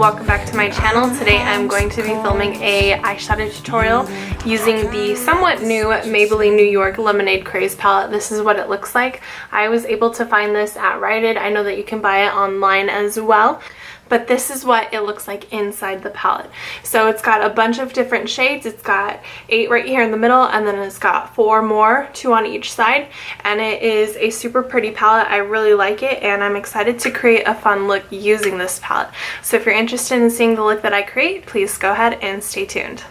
welcome back to my channel. Today I'm going to be filming a eyeshadow tutorial using the somewhat new Maybelline New York Lemonade Craze palette. This is what it looks like. I was able to find this at Rite Aid. I know that you can buy it online as well. But this is what it looks like inside the palette. So it's got a bunch of different shades. It's got 8 right here in the middle, and then it's got 4 more, 2 on each side. And it is a super pretty palette. I really like it, and I'm excited to create a fun look using this palette. So if you're interested in seeing the look that I create, please go ahead and stay tuned.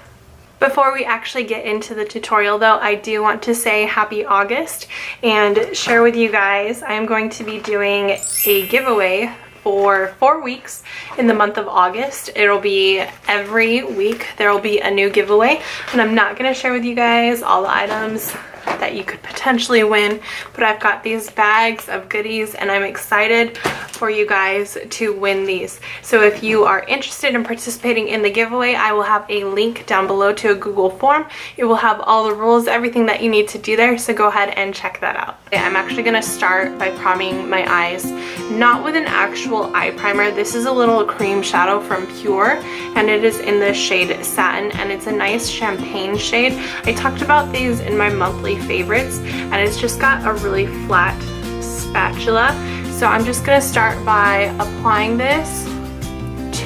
Before we actually get into the tutorial though, I do want to say happy August and share with you guys I am going to be doing a giveaway for 4 weeks in the month of August. It'll be every week there will be a new giveaway, and I'm not going to share with you guys all the items that you could potentially win, but I've got these bags of goodies and I'm excited for you guys to win these. So if you are interested in participating in the giveaway, I will have a link down below to a Google form. It will have all the rules, everything that you need to do there, so go ahead and check that out. I'm actually going to start by priming my eyes, not with an actual eye primer. This is a little cream shadow from Pure, and it is in the shade Satin, and it's a nice champagne shade. I talked about these in my monthly favorites, and it's just got a really flat spatula. So I'm just going to start by applying this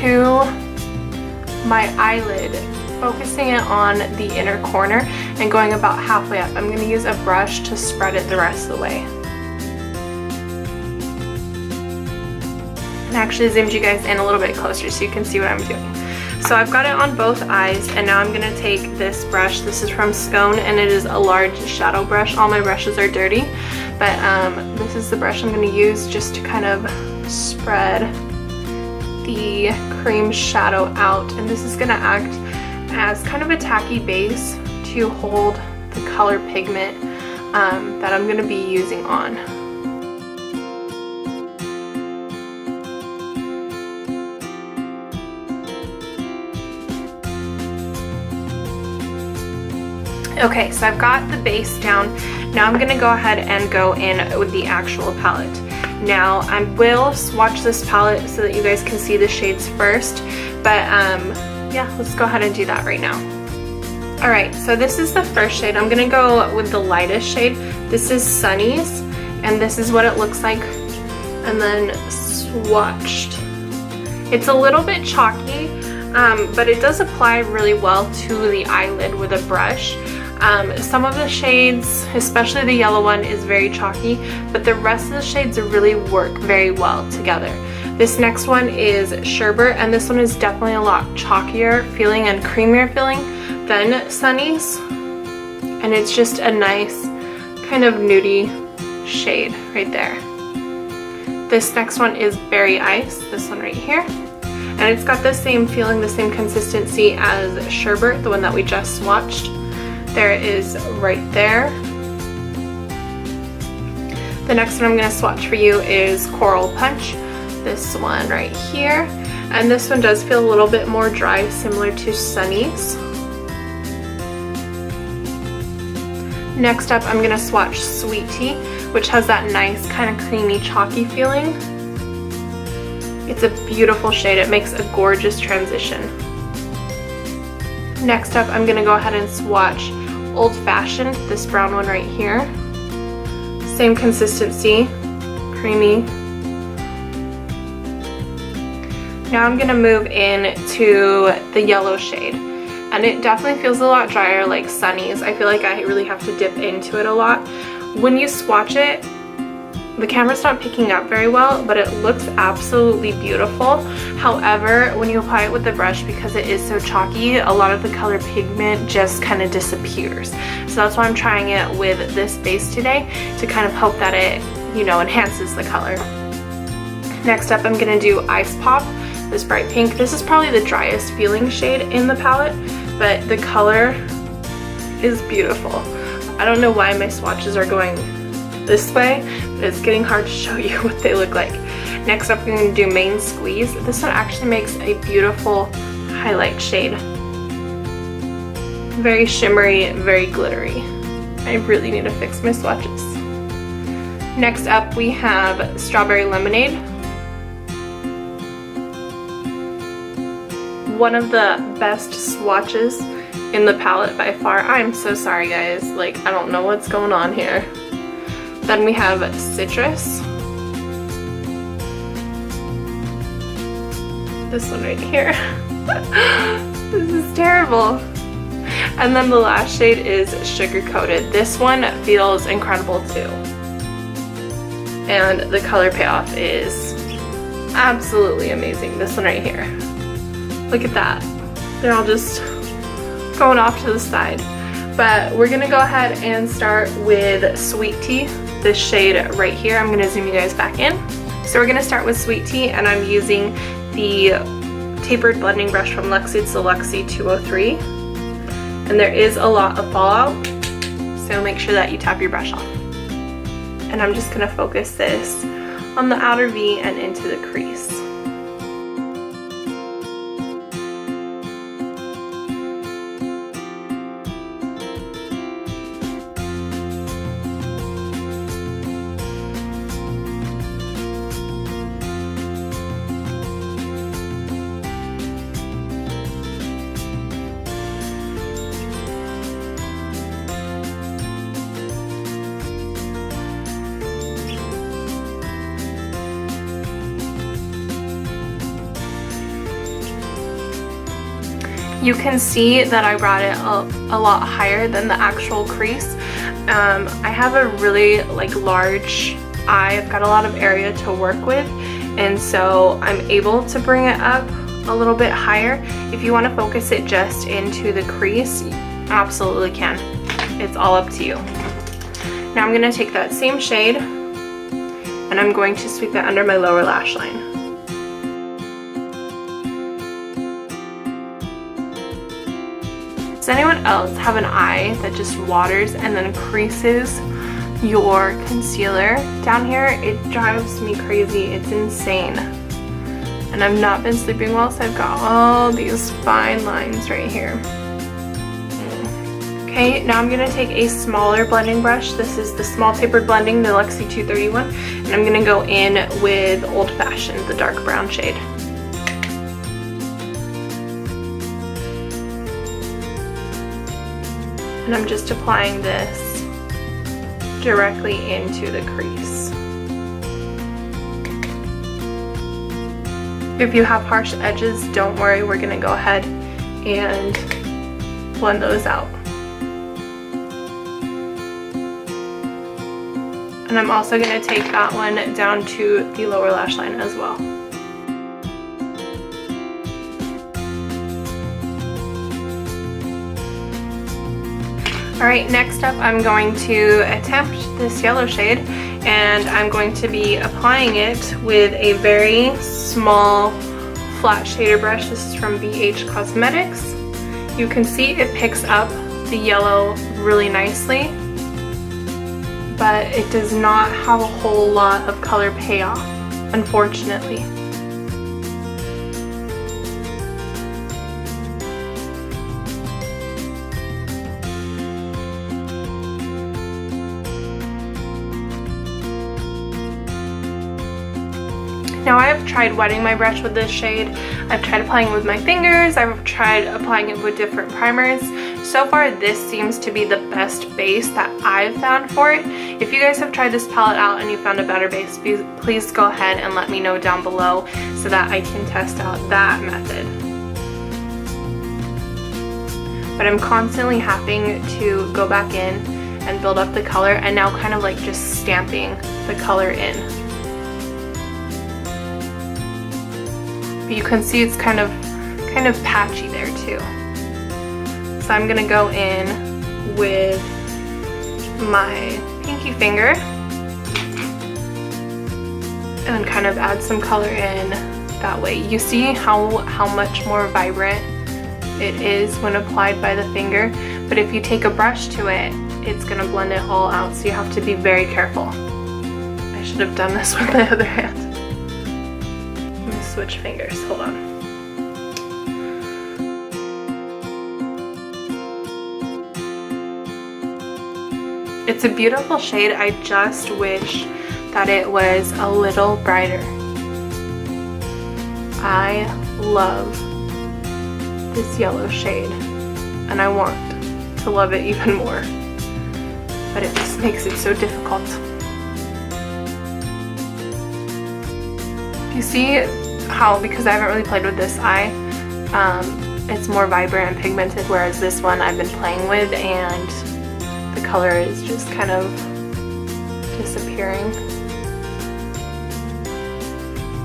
to my eyelid, focusing it on the inner corner and going about halfway up. I'm going to use a brush to spread it the rest of the way. And I actually zoomed you guys in a little bit closer so you can see what I'm doing. So I've got it on both eyes, and now I'm going to take this brush. This is from Scone, and it is a large shadow brush. All my brushes are dirty, but this is the brush I'm going to use just to kind of spread the cream shadow out. And this is going to act as kind of a tacky base to hold the color pigment that I'm going to be using on. Okay, so I've got the base down. Now I'm going to go ahead and go in with the actual palette. Now I will swatch this palette so that you guys can see the shades first, but yeah, let's go ahead and do that right now. Alright, so this is the first shade. I'm going to go with the lightest shade. This is Sunny's, and this is what it looks like, and then swatched. It's a little bit chalky, but it does apply really well to the eyelid with a brush. Some of the shades, especially the yellow one, is very chalky, but the rest of the shades really work very well together. This next one is Sherbet, and this one is definitely a lot chalkier feeling and creamier feeling than Sunny's, and it's just a nice kind of nudie shade right there. This next one is Berry Ice, this one right here, and it's got the same feeling, the same consistency as Sherbet, the one that we just swatched. There it is right there. The next one I'm going to swatch for you is Coral Punch, this one right here, and this one does feel a little bit more dry, similar to Sunny's. Next up I'm going to swatch Sweet Tea, which has that nice kind of creamy chalky feeling. It's a beautiful shade. It makes a gorgeous transition. Next up I'm going to go ahead and swatch Old Fashioned, this brown one right here. Same consistency, creamy. Now I'm going to move into the yellow shade, and it definitely feels a lot drier like Sunny's. I feel like I really have to dip into it a lot. When you swatch it, the camera's not picking up very well, but it looks absolutely beautiful. However, when you apply it with the brush, because it is so chalky, a lot of the color pigment just kind of disappears. So that's why I'm trying it with this base today, to kind of hope that it, you know, enhances the color. Next up I'm going to do Ice Pop, this bright pink. This is probably the driest feeling shade in the palette, but the color is beautiful. I don't know why my swatches are going this way, but it's getting hard to show you what they look like. Next up, I'm going to do Main Squeeze. This one actually makes a beautiful highlight shade. Very shimmery, very glittery. I really need to fix my swatches. Next up, we have Strawberry Lemonade. one of the best swatches in the palette by far. I'm so sorry guys, like I don't know what's going on here. Then we have Citrus. This one right here. This is terrible. And then the last shade is Sugar Coated. This one feels incredible too. And the color payoff is absolutely amazing. This one right here. Look at that. They're all just going off to the side. But we're gonna go ahead and start with Sweet Tea, this shade right here. I'm gonna zoom you guys back in. So we're gonna start with Sweet Tea, and I'm using the tapered blending brush from Luxie. It's the Luxie 203. And there is a lot of fallout, so make sure that you tap your brush off. And I'm just gonna focus this on the outer V and into the crease. You can see that I brought it up a lot higher than the actual crease. I have a really large eye. I've got a lot of area to work with, and so I'm able to bring it up a little bit higher. If you want to focus it just into the crease, you absolutely can. It's all up to you. Now I'm going to take that same shade and I'm going to sweep it under my lower lash line. Does anyone else have an eye that just waters and then creases your concealer down here? It drives me crazy. It's insane. And I've not been sleeping well, so I've got all these fine lines right here. Okay, now I'm going to take a smaller blending brush. This is the small tapered blending, the Luxie 231, and I'm going to go in with Old Fashioned, the dark brown shade. And I'm just applying this directly into the crease. If you have harsh edges, don't worry, we're gonna go ahead and blend those out. And I'm also gonna take that one down to the lower lash line as well. Alright, next up I'm going to attempt this yellow shade, and I'm going to be applying it with a very small flat shader brush. This is from BH Cosmetics. You can see it picks up the yellow really nicely, but it does not have a whole lot of color payoff, unfortunately. Now I've tried wetting my brush with this shade, I've tried applying it with my fingers, I've tried applying it with different primers. So far this seems to be the best base that I've found for it. If you guys have tried this palette out and you found a better base, please go ahead and let me know down below so that I can test out that method. But I'm constantly having to go back in and build up the color, and now kind of like just stamping the color in. But you can see it's kind of patchy there too. So I'm gonna go in with my pinky finger and kind of add some color in that way. You see how much more vibrant it is when applied by the finger, but if you take a brush to it, it's gonna blend it all out, so you have to be very careful. I should have done this with my other hand. Let me switch fingers, hold on. It's a beautiful shade. I just wish that it was a little brighter. I love this yellow shade, and I want to love it even more, but it just makes it so difficult. You see how, because I haven't really played with this eye, it's more vibrant and pigmented, whereas this one I've been playing with and the color is just kind of disappearing.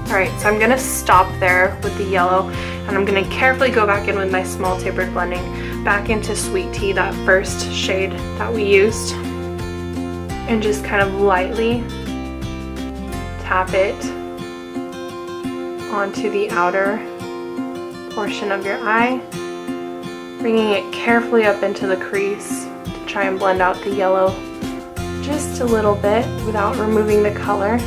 Alright, so I'm going to stop there with the yellow, and I'm going to carefully go back in with my small tapered blending back into Sweet Tea, that first shade that we used, and just kind of lightly tap it onto the outer portion of your eye, bringing it carefully up into the crease to try and blend out the yellow just a little bit without removing the color.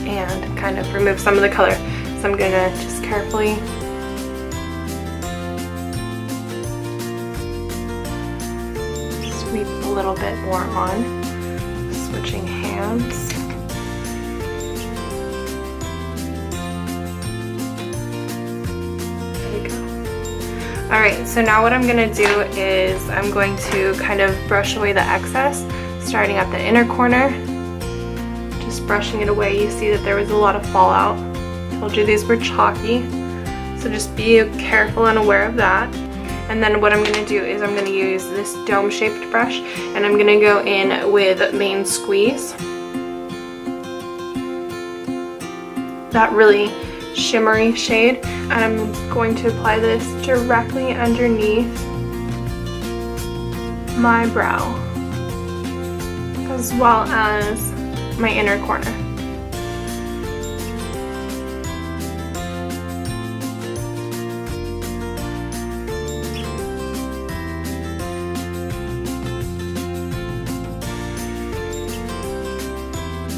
And kind of remove some of the color. So I'm gonna just carefully sweep a little bit more on, switching hands. There we go. Alright, so now what I'm gonna do is I'm going to kind of brush away the excess, starting at the inner corner. Just brushing it away. You see that there was a lot of fallout. Told you these were chalky, so just be careful and aware of that. And then what I'm going to do is I'm going to use this dome-shaped brush, and I'm going to go in with Main Squeeze. That really shimmery shade, and I'm going to apply this directly underneath my brow, as well as my inner corner.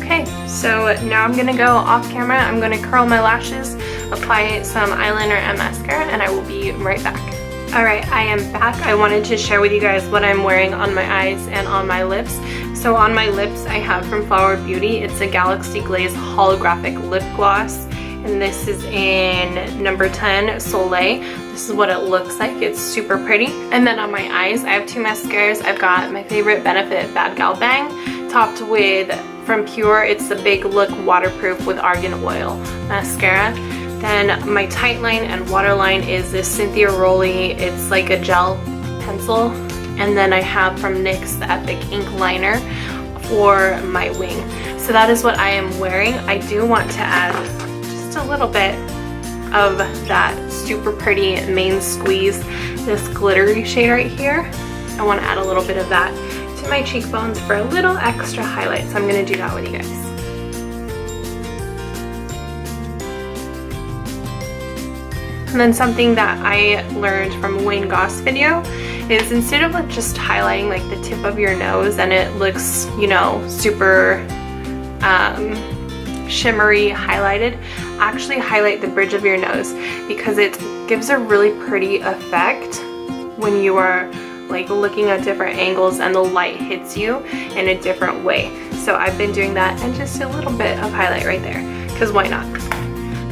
Okay, so now I'm gonna go off camera. I'm gonna curl my lashes, apply some eyeliner and mascara, and I will be right back. Alright, I am back. I wanted to share with you guys what I'm wearing on my eyes and on my lips. So on my lips I have from Flower Beauty, it's a Galaxy Glaze holographic lip gloss, and this is in number 10 Soleil. This is what it looks like. It's super pretty. And then on my eyes I have two mascaras. I've got my favorite Benefit Bad Gal Bang topped with, from Pure, it's the Big Look Waterproof with Argan Oil mascara. Then my tight line and waterline is this Cynthia Rowley, it's like a gel pencil. And then I have from NYX the Epic Ink Liner for my wing. So that is what I am wearing. I do want to add just a little bit of that super pretty Main Squeeze, this glittery shade right here. I want to add a little bit of that to my cheekbones for a little extra highlight. So I'm going to do that with you guys. And then something that I learned from Wayne Goss video is instead of like just highlighting like the tip of your nose and it looks, you know, super shimmery highlighted, actually highlight the bridge of your nose, because it gives a really pretty effect when you are like looking at different angles and the light hits you in a different way. So I've been doing that, and just a little bit of highlight right there, because why not?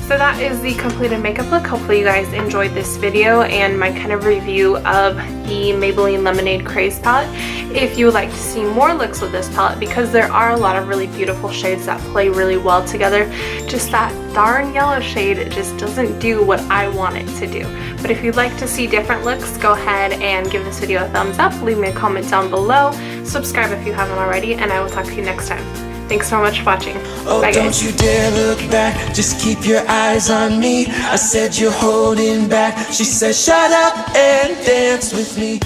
So that is the completed makeup look. Hopefully you guys enjoyed this video and my kind of review of the Maybelline Lemonade Craze palette. If you would like to see more looks with this palette, because there are a lot of really beautiful shades that play really well together, just that darn yellow shade just doesn't do what I want it to do. But if you'd like to see different looks, go ahead and give this video a thumbs up, leave me a comment down below, subscribe if you haven't already, and I will talk to you next time. Thanks so much for watching. Oh, bye, guys. Don't you dare look back, just keep your eyes on me. I said you're holding back. She said shut up and dance with me.